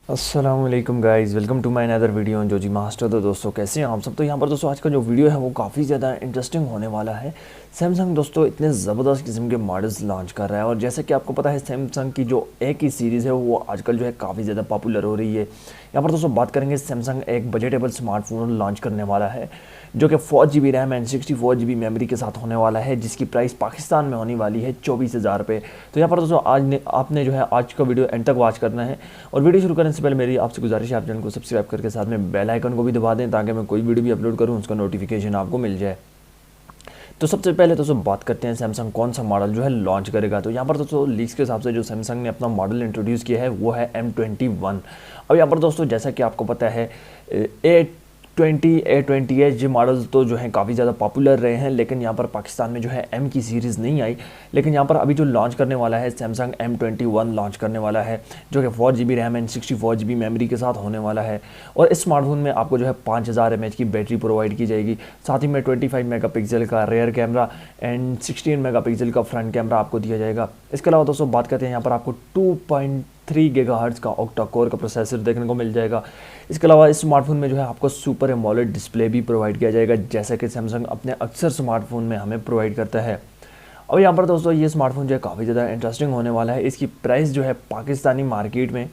अस्सलामुअलैकुम guys, welcome to my another video जो जी मास्टर। तो दोस्तों कैसे हैं आप सब। तो यहाँ पर दोस्तों आज का जो वीडियो है वो काफ़ी ज़्यादा इंटरेस्टिंग होने वाला है। सैमसंग दोस्तों इतने ज़बरदस्त किस्म के मॉडल्स लॉन्च कर रहा है और जैसे कि आपको पता है सैमसंग की जो ए की सीरीज़ है वो आजकल जो है काफ़ी ज़्यादा पॉपुलर हो रही है। यहाँ पर दोस्तों बात करेंगे, सैमसंग एक बजटेबल स्मार्टफोन लॉन्च करने वाला है जो कि 4 GB RAM and 64 GB memory के साथ होने वाला है, जिसकी प्राइस पाकिस्तान में होने वाली है 24,000 रुपये। तो यहाँ पर दोस्तों आपने जो है आज का वीडियो एंड तक वॉच करना है। और वीडियो शुरू करने से पहले मेरी आपसे गुजारिश है, आप चैनल को सब्सक्राइब करके साथ में बेल आइकन को भी दबा दें ताकि मैं कोई वीडियो भी अपलोड करूँ उसका नोटिफिकेशन आपको मिल जाए। तो सबसे पहले दोस्तों बात करते हैं सैमसंग कौन सा मॉडल जो है लॉन्च करेगा। तो यहाँ पर दोस्तों लीक्स के हिसाब से जो सैमसंग ने अपना मॉडल इंट्रोड्यूस किया है वो है M21। अब यहाँ पर दोस्तों जैसा कि आपको पता है A20 ये मॉडल्स तो जो हैं काफ़ी ज़्यादा पॉपुलर रहे हैं, लेकिन यहाँ पर पाकिस्तान में जो है M की सीरीज़ नहीं आई। लेकिन यहाँ पर अभी जो लॉन्च करने वाला है सैमसंग M21 लॉन्च करने वाला है जो कि 4 GB RAM and 64 GB memory के साथ होने वाला है। और इस स्मार्टफोन में आपको जो है 5000 mAh की बैटरी प्रोवाइड की जाएगी। साथ ही में 25 मेगापिक्सल का रेयर कैमरा एंड 16 मेगापिक्सल का फ्रंट कैमरा आपको दिया जाएगा। इसके अलावा दोस्तों बात करते हैं यहाँ पर आपको 2.3 गीगाहर्ट्ज़ का ऑक्टा कोर का प्रोसेसर देखने को मिल जाएगा। इसके अलावा इस स्मार्टफोन में जो है आपको सुपर एमोलेड डिस्प्ले भी प्रोवाइड किया जाएगा, जैसा कि सैमसंग अपने अक्सर स्मार्टफोन में हमें प्रोवाइड करता है। अब यहाँ पर दोस्तों ये स्मार्टफोन जो है काफ़ी ज़्यादा इंटरेस्टिंग होने वाला है। इसकी प्राइस जो है पाकिस्तानी मार्केट में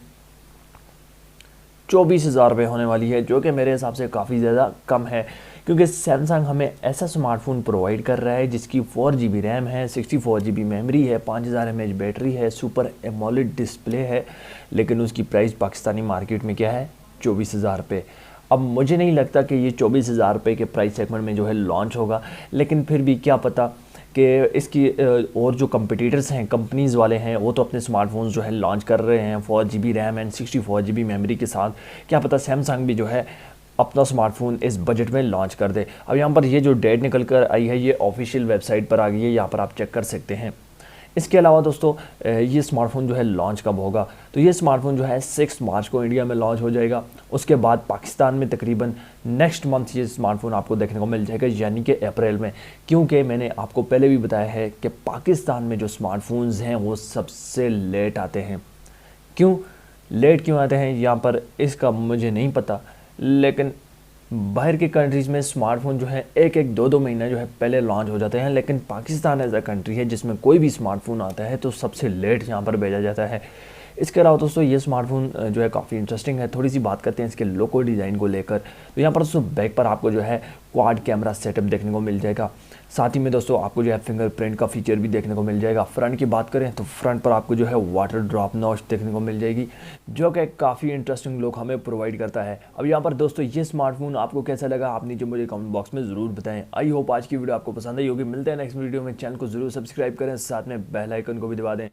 24,000 रुपये होने वाली है, जो कि मेरे हिसाब से काफ़ी ज़्यादा कम है, क्योंकि सैमसंग हमें ऐसा स्मार्टफोन प्रोवाइड कर रहा है जिसकी 4 GB रैम है, 64 GB मेमोरी है, 5000 mAh बैटरी है, सुपर एमोलेड डिस्प्ले है, लेकिन उसकी प्राइस पाकिस्तानी मार्केट में क्या है, 24,000 रुपये। अब मुझे नहीं लगता कि ये 24,000 रुपये के प्राइस सेगमेंट में जो है लॉन्च होगा, लेकिन फिर भी क्या पता कि इसकी और जो कंपटीटर्स हैं, कंपनीज़ वाले हैं, वो तो अपने स्मार्टफोन्स जो है लॉन्च कर रहे हैं 4 GB RAM and 64 GB memory के साथ। क्या पता सैमसंग भी जो है अपना स्मार्टफोन इस बजट में लॉन्च कर दे। अब यहाँ पर ये जो डेट निकल कर आई है ये ऑफिशियल वेबसाइट पर आ गई है, यहाँ पर आप चेक कर सकते हैं। इसके अलावा दोस्तों ये स्मार्टफोन जो है लॉन्च कब होगा, तो ये स्मार्टफोन जो है 6 मार्च को इंडिया में लॉन्च हो जाएगा। उसके बाद पाकिस्तान में तकरीबन नेक्स्ट मंथ ये स्मार्टफोन आपको देखने को मिल जाएगा, यानी कि अप्रैल में। क्योंकि मैंने आपको पहले भी बताया है कि पाकिस्तान में जो स्मार्टफोन्स हैं वो सबसे लेट आते हैं। क्यों आते हैं यहाँ पर इसका मुझे नहीं पता, लेकिन बाहर के कंट्रीज़ में स्मार्टफोन जो है एक एक दो दो महीना जो है पहले लॉन्च हो जाते हैं, लेकिन पाकिस्तान ऐसा कंट्री है जिसमें कोई भी स्मार्टफोन आता है तो सबसे लेट यहाँ पर भेजा जाता है। इसके अलावा दोस्तों ये स्मार्टफोन जो है काफ़ी इंटरेस्टिंग है। थोड़ी सी बात करते हैं इसके लोगो डिज़ाइन को लेकर। तो यहाँ पर दोस्तों बैक पर आपको जो है क्वाड कैमरा सेटअप देखने को मिल जाएगा। साथ ही में दोस्तों आपको जो है फिंगरप्रिंट का फीचर भी देखने को मिल जाएगा। फ्रंट की बात करें तो फ्रंट पर आपको जो है वाटर ड्रॉप नॉच देखने को मिल जाएगी, जो कि काफ़ी इंटरेस्टिंग लुक हमें प्रोवाइड करता है। अब यहाँ पर दोस्तों ये स्मार्टफोन आपको कैसा लगा आप नीचे मुझे कमेंट बॉक्स में ज़रूर बताएं। आई होप आज की वीडियो आपको पसंद आई होगी। मिलते हैं नेक्स्ट वीडियो में। चैनल को ज़रूर सब्सक्राइब करें, साथ में बेल आइकन को भी दबा दें।